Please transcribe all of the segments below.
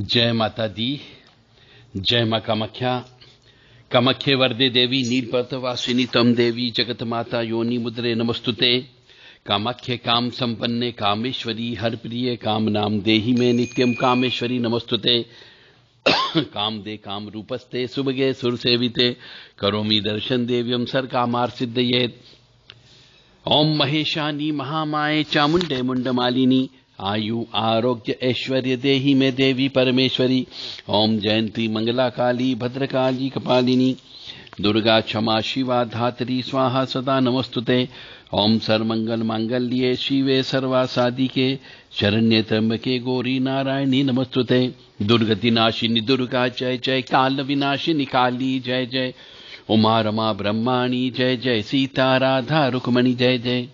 जय माता दी। जय मां कामाख्या। कामाख्ये वरदे देवी नीलपर्वतवासिनी तम देवी जगत माता योनि मुद्रे नमस्तुते। कामाख्ये काम संपन्ने कामेश्वरी हर प्रिय काम नाम देहि में नित्यम कामेश्वरी नमस्तुते। काम दे काम रूपस्ते सुभगे सुर सेविते करोमि दर्शन देव्यम सर कामार सिद्धयेत। ओम महेशानी महामाये चामुंडे मुंडमालिनी आयु आरोग्य ऐश्वर्य देहि में देवी परमेश्वरी। ओम जयंती मंगला काली भद्रकाली कपालिनी दुर्गा क्षमा शिवा धात्री स्वाहा सदा नमस्तुते। ओम सर्वमंगल मांगल्ये शिवे सर्वासादिके शरण्ये त्र्यंबके गौरी नारायणी नमस्तुते। दुर्गति नाशिनी दुर्गा जय जय। काल विनाशिनी काली जय जय। उमा रमा ब्रह्माणी जय जय। सीता राधा रुक्मणी जय जय।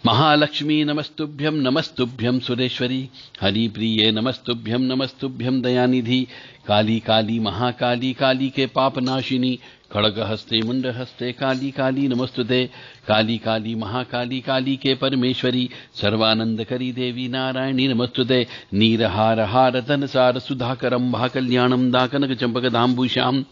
महालक्ष्मी नमस्तुभ्यं सुरेश्वरी। हरि प्रिये नमस्तुभ्यं दयानिधि। काली काली महाकाली काली के पाप नाशिनी खड़ग हस्ते मुंड हस्ते काली काली नमस्तुते। काली काली महाकाली काली के परमेश्वरी सर्वानंद करी देवी नारायणी नमस्तुते। नीरहार हार धन सार सुधाकरम भाकल्याणम दाकनक चंपक धाम्बुशाम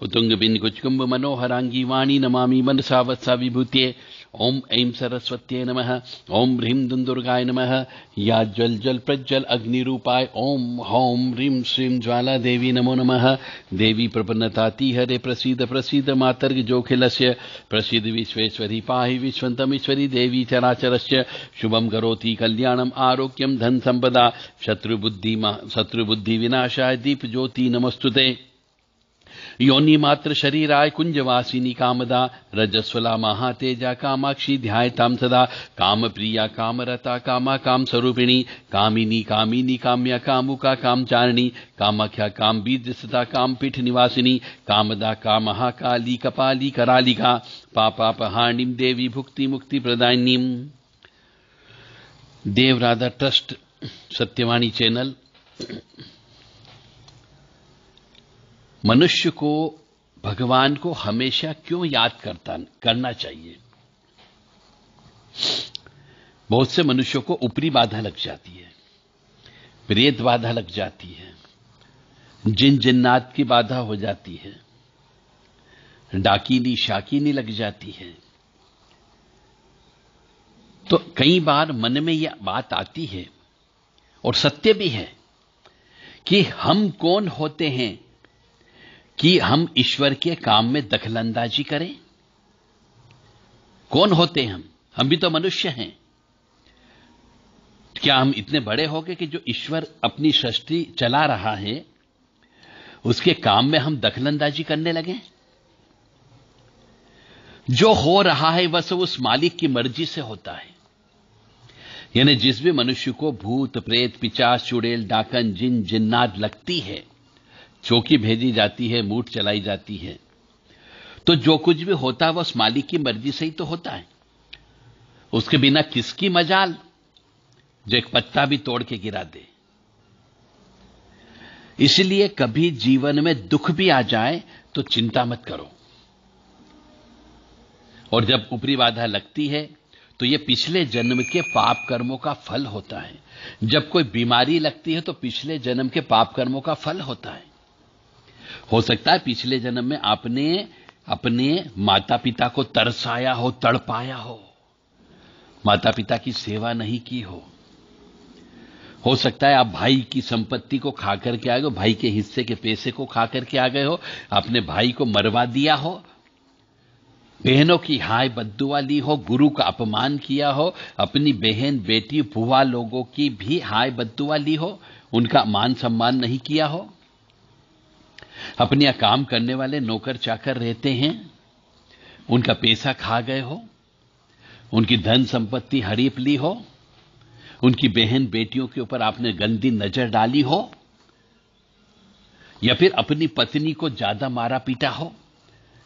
उतुंग बिन कुचकुंभ मनोहरांगी वाणी नमामि मनसा वत्सा विभूत्ये। ओम ऐं सरस्वत्यै नमः। ओम ह्रीं दुंदुर्गाय नमः। या जल जल प्रज्वल अग्निरूपाय ओम हौं ह्रीं श्रीं ज्वाला देवी नमो नमः। देवी प्रपन्नताति हरे प्रसीद प्रसीद मातर्ग जोखिलस्य प्रसीद विश्वेश्वरी पाहि विश्वन्तमीश्वरी देवी चराचरस्य शुभं करोति कल्याणम आरोग्यम धन संपदा शत्रुबुद्धि विनाशाय दीप ज्योति नमस्तुते। योनि मात्र शरीराय कुंजवासिनी कामदा रजस्वला महातेजा कामाक्षी ध्यायतां सदा। काम प्रिया कामरता कामा काम स्वरूपिणी कामिनी कामिनी काम्या कामुका कामचारिणी कामाख्या काम बीजसता काम पीठ निवासिनी कामदा कामहा काली कपाली करालिका पापापहार्णीं देवी भुक्ति मुक्ति प्रदायिनीं। देव राधा ट्रस्ट सत्यवाणी चैनल। मनुष्य को भगवान को हमेशा क्यों याद करना चाहिए? बहुत से मनुष्यों को ऊपरी बाधा लग जाती है, प्रेत बाधा लग जाती है, जिन जिन्नात की बाधा हो जाती है, डाकिनी शाकिनी लग जाती है। तो कई बार मन में यह बात आती है और सत्य भी है कि हम कौन होते हैं कि हम ईश्वर के काम में दखलंदाजी करें? कौन होते हैं हम भी तो मनुष्य हैं। क्या हम इतने बड़े हो गए कि जो ईश्वर अपनी सृष्टि चला रहा है उसके काम में हम दखलंदाजी करने लगे? जो हो रहा है वह सब उस मालिक की मर्जी से होता है। यानी जिस भी मनुष्य को भूत प्रेत पिशाच चुड़ैल डाकन जिन जिन्नात लगती है, चौकी भेजी जाती है, मूठ चलाई जाती है, तो जो कुछ भी होता है वह उस मालिक की मर्जी से ही तो होता है। उसके बिना किसकी मजाल जो एक पत्ता भी तोड़ के गिरा दे। इसलिए कभी जीवन में दुख भी आ जाए तो चिंता मत करो। और जब ऊपरी बाधा लगती है तो यह पिछले जन्म के पाप कर्मों का फल होता है। जब कोई बीमारी लगती है तो पिछले जन्म के पाप कर्मों का फल होता है। हो सकता है पिछले जन्म में आपने अपने माता पिता को तरसाया हो, तड़पाया हो, माता पिता की सेवा नहीं की हो सकता है आप भाई की संपत्ति को खा करके आ गए हो, भाई के हिस्से के पैसे को खा करके आ गए हो, आपने भाई को मरवा दिया हो, बहनों की हाय बद्दुआ ली हो, गुरु का अपमान किया हो, अपनी बहन बेटी बुआ लोगों की भी हाय बद्दुआ ली हो, उनका मान सम्मान नहीं किया हो, अपने यहां काम करने वाले नौकर चाकर रहते हैं उनका पैसा खा गए हो, उनकी धन संपत्ति हड़प ली हो, उनकी बहन बेटियों के ऊपर आपने गंदी नजर डाली हो, या फिर अपनी पत्नी को ज्यादा मारा पीटा हो,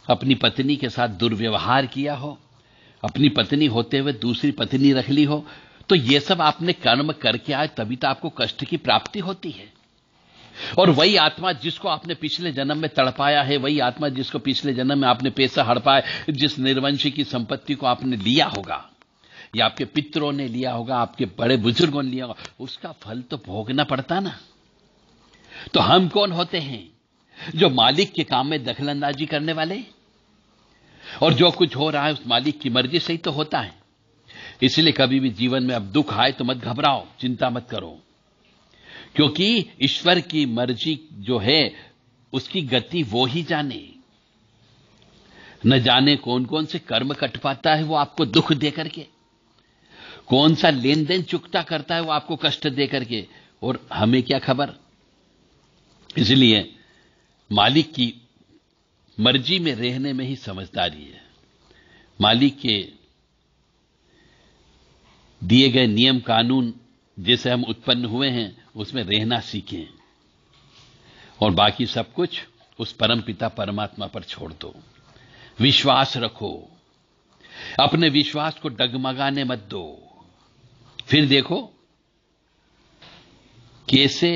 अपनी पत्नी के साथ दुर्व्यवहार किया हो, अपनी पत्नी होते हुए दूसरी पत्नी रख ली हो, तो ये सब आपने कर्म करके आए तभी तो आपको कष्ट की प्राप्ति होती है। और वही आत्मा जिसको आपने पिछले जन्म में तड़पाया है, वही आत्मा जिसको पिछले जन्म में आपने पैसा हड़पाया, जिस निर्वंशी की संपत्ति को आपने लिया होगा या आपके पितरों ने लिया होगा, आपके बड़े बुजुर्गों ने लिया होगा, उसका फल तो भोगना पड़ता ना। तो हम कौन होते हैं? जो मालिक के काम में दखलंदाजी करने वाले। और जो कुछ हो रहा है उस मालिक की मर्जी से ही तो होता है। इसलिए कभी भी जीवन में अब दुख आए तो मत घबराओ, चिंता मत करो, क्योंकि ईश्वर की मर्जी जो है उसकी गति वो ही जाने। न जाने कौन कौन से कर्म कट पाता है वो आपको दुख दे करके, कौन सा लेन देन चुकता करता है वो आपको कष्ट दे करके, और हमें क्या खबर। इसलिए मालिक की मर्जी में रहने में ही समझदारी है। मालिक के दिए गए नियम कानून जैसे हम उत्पन्न हुए हैं उसमें रहना सीखें, और बाकी सब कुछ उस परमपिता परमात्मा पर छोड़ दो। विश्वास रखो, अपने विश्वास को डगमगाने मत दो। फिर देखो कैसे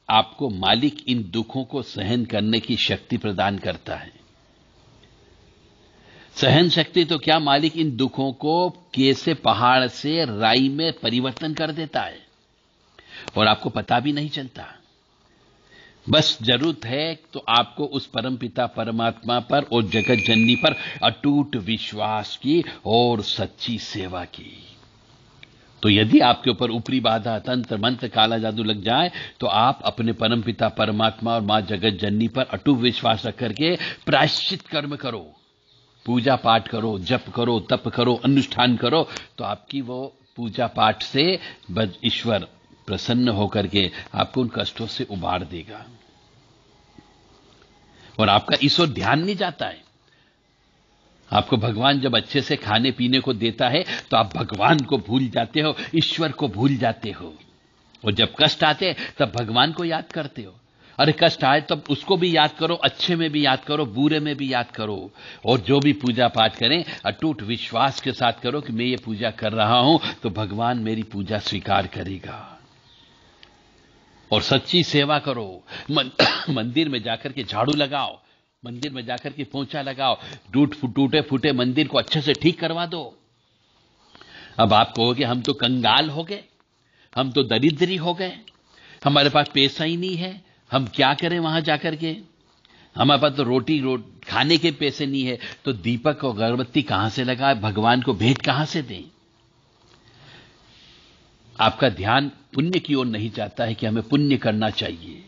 आपको मालिक इन दुखों को सहन करने की शक्ति प्रदान करता है। सहन शक्ति तो क्या, मालिक इन दुखों को कैसे पहाड़ से राई में परिवर्तन कर देता है और आपको पता भी नहीं चलता। बस जरूरत है तो आपको उस परमपिता परमात्मा पर और जगत जननी पर अटूट विश्वास की और सच्ची सेवा की। तो यदि आपके ऊपर ऊपरी बाधा, तंत्र मंत्र, काला जादू लग जाए तो आप अपने परमपिता परमात्मा और मां जगत जननी पर अटूट विश्वास रख करके प्रायश्चित कर्म करो, पूजा पाठ करो, जप करो, तप करो, अनुष्ठान करो, तो आपकी वो पूजा पाठ से ईश्वर प्रसन्न होकर के आपको उन कष्टों से उबार देगा। और आपका इस ओर ध्यान नहीं जाता है। आपको भगवान जब अच्छे से खाने पीने को देता है तो आप भगवान को भूल जाते हो, ईश्वर को भूल जाते हो, और जब कष्ट आते हैं तब भगवान को याद करते हो। अरे कष्ट आए तब उसको भी याद करो, अच्छे में भी याद करो, बुरे में भी याद करो, और जो भी पूजा पाठ करें अटूट विश्वास के साथ करो कि मैं ये पूजा कर रहा हूं तो भगवान मेरी पूजा स्वीकार करेगा। और सच्ची सेवा करो। मंदिर में जाकर के झाड़ू लगाओ, मंदिर में जाकर के पोंछा लगाओ, टूटे फूटे मंदिर को अच्छे से ठीक करवा दो। अब आप कहोगे हम तो कंगाल हो गए, हम तो दरिद्री हो गए, हमारे पास पैसा ही नहीं है, हम क्या करें वहां जाकर के, हमारे पास तो रोटी खाने के पैसे नहीं है, तो दीपक और अगरबत्ती कहां से लगाए, भगवान को भेंट कहां से दें। आपका ध्यान पुण्य की ओर नहीं जाता है कि हमें पुण्य करना चाहिए।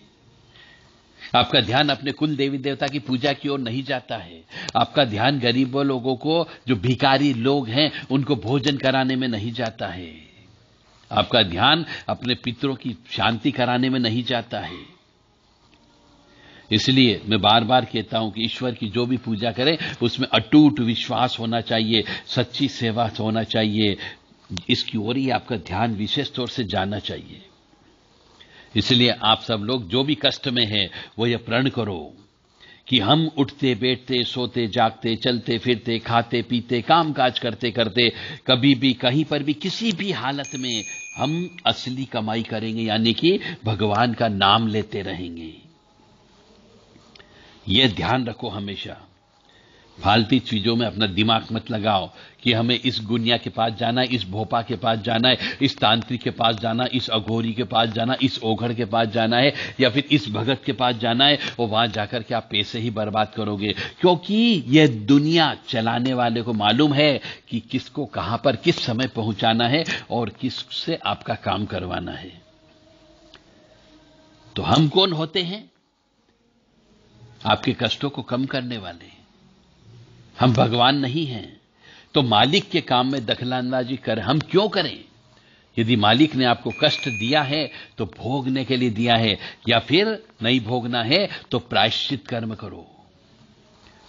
आपका ध्यान अपने कुल देवी देवता की पूजा की ओर नहीं जाता है। आपका ध्यान गरीबों लोगों को, जो भिखारी लोग हैं, उनको भोजन कराने में नहीं जाता है। आपका ध्यान अपने पितरों की शांति कराने में नहीं जाता है। इसलिए मैं बार बार कहता हूं कि ईश्वर की जो भी पूजा करें उसमें अटूट विश्वास होना चाहिए, सच्ची सेवा होना चाहिए। इसकी ओर ही आपका ध्यान विशेष तौर से जाना चाहिए। इसलिए आप सब लोग जो भी कष्ट में हैं वो ये प्रण करो कि हम उठते बैठते सोते जागते चलते फिरते खाते पीते काम काज करते करते कभी भी कहीं पर भी किसी भी हालत में हम असली कमाई करेंगे, यानी कि भगवान का नाम लेते रहेंगे। यह ध्यान रखो हमेशा। फालतू चीजों में अपना दिमाग मत लगाओ कि हमें इस गुनिया के पास जाना है, इस भोपा के पास जाना है, इस तांत्रिक के पास जाना, इस अघोरी के पास जाना, इस ओघड़ के पास जाना है, या फिर इस भगत के पास जाना है, और वहां जाकर के आप पैसे ही बर्बाद करोगे। क्योंकि यह दुनिया चलाने वाले को मालूम है कि किसको कहां पर किस समय पहुंचाना है और किससे आपका काम करवाना है। तो हम कौन होते हैं? आपके कष्टों को कम करने वाले। हम भगवान नहीं हैं। तो मालिक के काम में दखलंदाजी कर हम क्यों करें? यदि मालिक ने आपको कष्ट दिया है तो भोगने के लिए दिया है, या फिर नहीं भोगना है तो प्रायश्चित कर्म करो।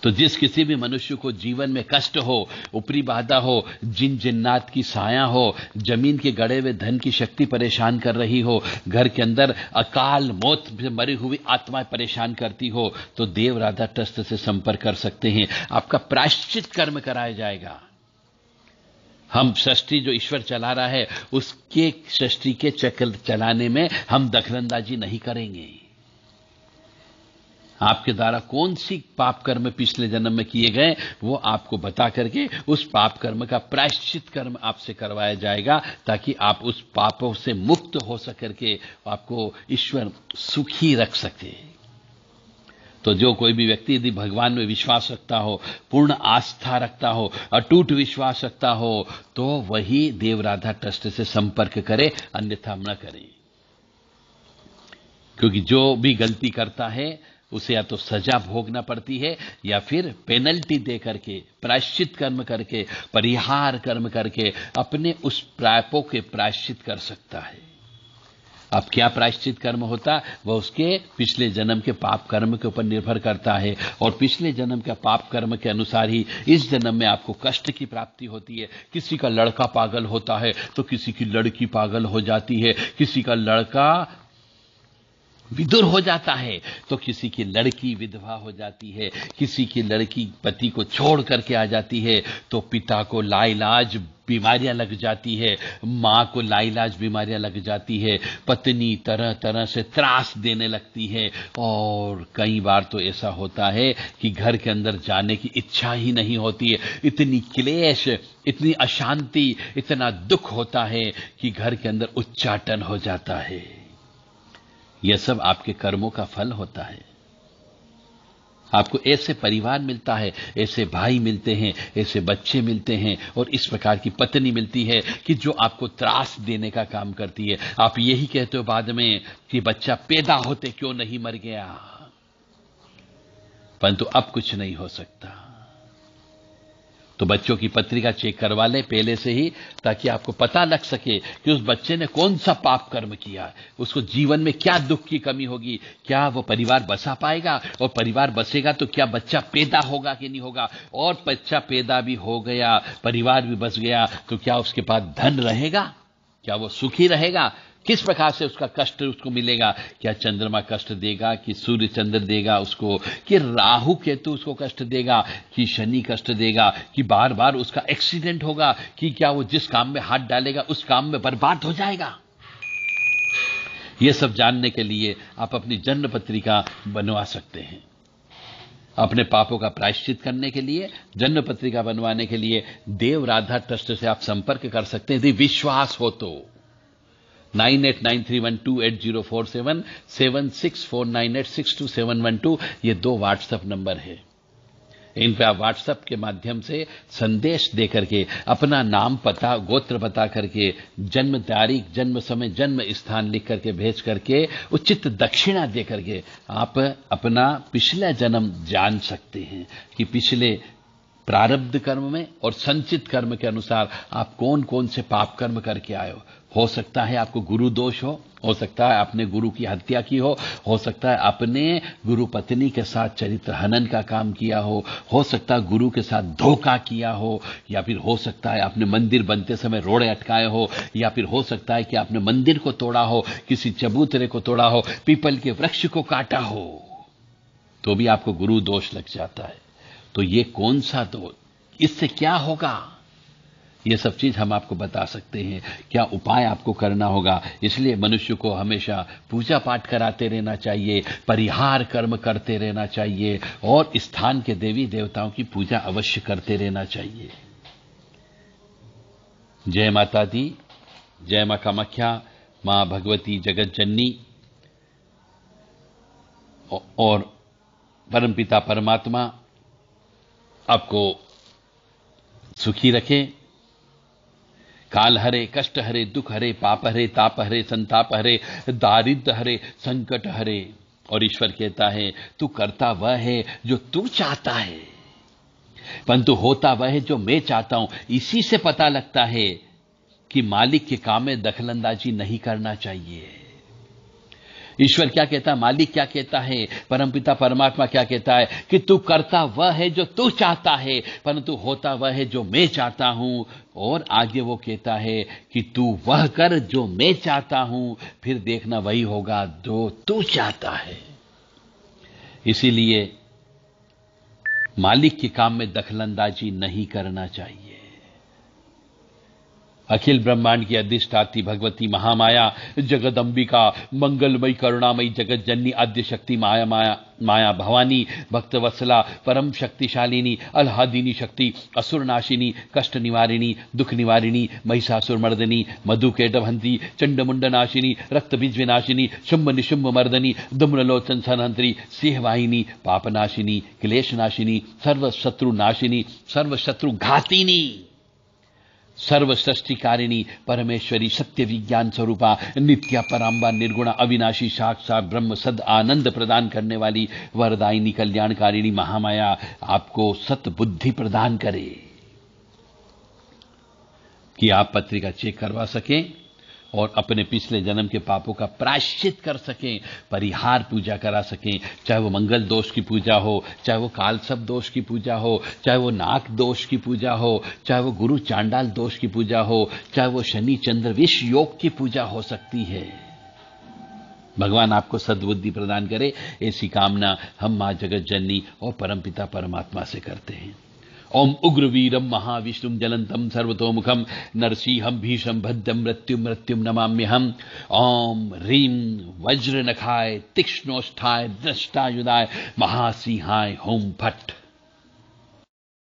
तो जिस किसी भी मनुष्य को जीवन में कष्ट हो, ऊपरी बाधा हो, जिन जिन्नात की साया हो, जमीन के गड़े हुए धन की शक्ति परेशान कर रही हो, घर के अंदर अकाल मौत से मरी हुई आत्माएं परेशान करती हो, तो देव राधा ट्रस्ट से संपर्क कर सकते हैं। आपका प्रायश्चित कर्म कराया जाएगा। हम सृष्टि जो ईश्वर चला रहा है उसके सृष्टि के चक्र चलाने में हम दखलंदाजी नहीं करेंगे। आपके द्वारा कौन सी पाप कर्म पिछले जन्म में किए गए वो आपको बता करके उस पाप कर्म का प्रायश्चित कर्म आपसे करवाया जाएगा, ताकि आप उस पापों से मुक्त हो सकर के आपको ईश्वर सुखी रख सके। तो जो कोई भी व्यक्ति यदि भगवान में विश्वास रखता हो, पूर्ण आस्था रखता हो, अटूट विश्वास रखता हो, तो वही देव राधा ट्रस्ट से संपर्क करे, अन्यथा न करे। क्योंकि जो भी गलती करता है उसे या तो सजा भोगना पड़ती है या फिर पेनल्टी दे करके, प्रायश्चित कर्म करके, परिहार कर्म करके अपने उस पापों के प्रायश्चित कर सकता है। अब क्या प्रायश्चित कर्म होता, वह उसके पिछले जन्म के पाप कर्म के ऊपर निर्भर करता है, और पिछले जन्म के पाप कर्म के अनुसार ही इस जन्म में आपको कष्ट की प्राप्ति होती है। किसी का लड़का पागल होता है तो किसी की लड़की पागल हो जाती है, किसी का लड़का विदुर हो जाता है तो किसी की लड़की विधवा हो जाती है, किसी की लड़की पति को छोड़ करके आ जाती है तो पिता को लाइलाज बीमारियां लग जाती है, मां को लाइलाज बीमारियां लग जाती है, पत्नी तरह तरह से त्रास देने लगती है, और कई बार तो ऐसा होता है कि घर के अंदर जाने की इच्छा ही नहीं होती है। इतनी क्लेश, इतनी अशांति, इतना दुख होता है कि घर के अंदर उच्चाटन हो जाता है। यह सब आपके कर्मों का फल होता है। आपको ऐसे परिवार मिलता है, ऐसे भाई मिलते हैं, ऐसे बच्चे मिलते हैं, और इस प्रकार की पत्नी मिलती है कि जो आपको त्रास देने का काम करती है। आप यही कहते हो बाद में कि बच्चा पैदा होते क्यों नहीं मर गया, परंतु अब कुछ नहीं हो सकता। तो बच्चों की पत्रिका चेक करवा लें पहले से ही, ताकि आपको पता लग सके कि उस बच्चे ने कौन सा पाप कर्म किया, उसको जीवन में क्या दुख की कमी होगी, क्या वो परिवार बसा पाएगा, और परिवार बसेगा तो क्या बच्चा पैदा होगा कि नहीं होगा, और बच्चा पैदा भी हो गया, परिवार भी बस गया, तो क्या उसके पास धन रहेगा, क्या वो सुखी रहेगा, किस प्रकार से उसका कष्ट उसको मिलेगा, क्या चंद्रमा कष्ट देगा, कि सूर्य चंद्र देगा उसको, कि राहु केतु उसको कष्ट देगा, कि शनि कष्ट देगा, कि बार बार उसका एक्सीडेंट होगा, कि क्या वो जिस काम में हाथ डालेगा उस काम में बर्बाद हो जाएगा। ये सब जानने के लिए आप अपनी जन्म पत्रिका बनवा सकते हैं। अपने पापों का प्रायश्चित करने के लिए, जन्म पत्रिका बनवाने के लिए देव राधा ट्रस्ट से आप संपर्क कर सकते हैं, यदि विश्वास हो तो। 9893128047, 7649862712 ये 2 व्हाट्सएप नंबर है। इन पे आप व्हाट्सएप के माध्यम से संदेश दे करके अपना नाम, पता, गोत्र बता करके, जन्म तारीख, जन्म समय, जन्म स्थान लिख करके भेज करके उचित दक्षिणा दे करके आप अपना पिछला जन्म जान सकते हैं कि पिछले प्रारब्ध कर्म में और संचित कर्म के अनुसार आप कौन कौन से पाप कर्म करके आए हो सकता है आपको गुरु दोष हो सकता है आपने गुरु की हत्या की हो सकता है आपने गुरु पत्नी के साथ चरित्र हनन का काम किया हो सकता है गुरु के साथ धोखा किया हो, या फिर हो सकता है आपने मंदिर बनते समय रोड़े अटकाए हो, या फिर हो सकता है कि आपने मंदिर को तोड़ा हो, किसी चबूतरे को तोड़ा हो, पीपल के वृक्ष को काटा हो, तो भी आपको गुरु दोष लग जाता है। तो ये कौन सा दोष, इससे क्या होगा, ये सब चीज हम आपको बता सकते हैं, क्या उपाय आपको करना होगा। इसलिए मनुष्य को हमेशा पूजा पाठ कराते रहना चाहिए, परिहार कर्म करते रहना चाहिए, और स्थान के देवी देवताओं की पूजा अवश्य करते रहना चाहिए। जय माता दी, जय मां कामाख्या, मां भगवती जगत जननी, और परमपिता परमात्मा आपको सुखी रखें, काल हरे, कष्ट हरे, दुख हरे, पाप हरे, ताप हरे, संताप हरे, दारिद्र हरे, संकट हरे। और ईश्वर कहता है तू करता वह है जो तू चाहता है, परंतु होता वह है जो मैं चाहता हूं। इसी से पता लगता है कि मालिक के काम में दखलंदाजी नहीं करना चाहिए। ईश्वर क्या कहता है, मालिक क्या कहता है, परमपिता परमात्मा क्या कहता है कि तू करता वह है जो तू चाहता है, परंतु होता वह है जो मैं चाहता हूं। और आगे वो कहता है कि तू वह कर जो मैं चाहता हूं, फिर देखना वही होगा जो तू चाहता है। इसीलिए मालिक के काम में दखलंदाजी नहीं करना चाहिए। अखिल ब्रह्मांड की अधिष्ठात्री भगवती महामाया, जगदंबिका, मंगलमयी करुणामयी जगत जननी, आद्य शक्ति माया भवानी, भक्तवत्सला, परम शक्तिशालिनी, अल्हादिनी शक्ति, असुरनाशिनी, कष्ट निवारिणी, दुख निवारिणी, महिषासुर मर्दनी, मधुकेटभंती, चंडमुंड नाशिनी, रक्त बीज विनाशिनी, शुंभ निशुंभ मर्दनी, धूम्रलोचन सनहंत्री, सिंहवाहिनी, पापनाशिनी, क्लेश नाशिनी, सर्वशत्रु नाशिनी, सर्वशत्रु घातिनी, सर्व सृष्टिकारिणी, परमेश्वरी, सत्य विज्ञान स्वरूपा, नित्या पराम्बा, निर्गुणा, अविनाशी, साक्षात ब्रह्म, सद आनंद प्रदान करने वाली वरदायिनी, कल्याणकारिणी महामाया आपको सत बुद्धि प्रदान करे कि आप पत्रिका चेक करवा सकें और अपने पिछले जन्म के पापों का प्रायश्चित कर सकें, परिहार पूजा करा सकें, चाहे वो मंगल दोष की पूजा हो, चाहे वो कालसर्प दोष की पूजा हो, चाहे वो नाक दोष की पूजा हो, चाहे वो गुरु चांडाल दोष की पूजा हो, चाहे वो शनि चंद्र विष योग की पूजा हो सकती है। भगवान आपको सद्बुद्धि प्रदान करे, ऐसी कामना हम मां जगत जननी और परमपिता परमात्मा से करते हैं। ओम उग्रवीरम महाविष्णुम जलंतम सर्वतोमुखम नरसिंहम भीषम भद्रम मृत्युम नमाम्यहम। ओम ह्रीं वज्र नखाय तीक्ष्णोष्ठाय दृष्टायुधाय महासिंहाय होम फट।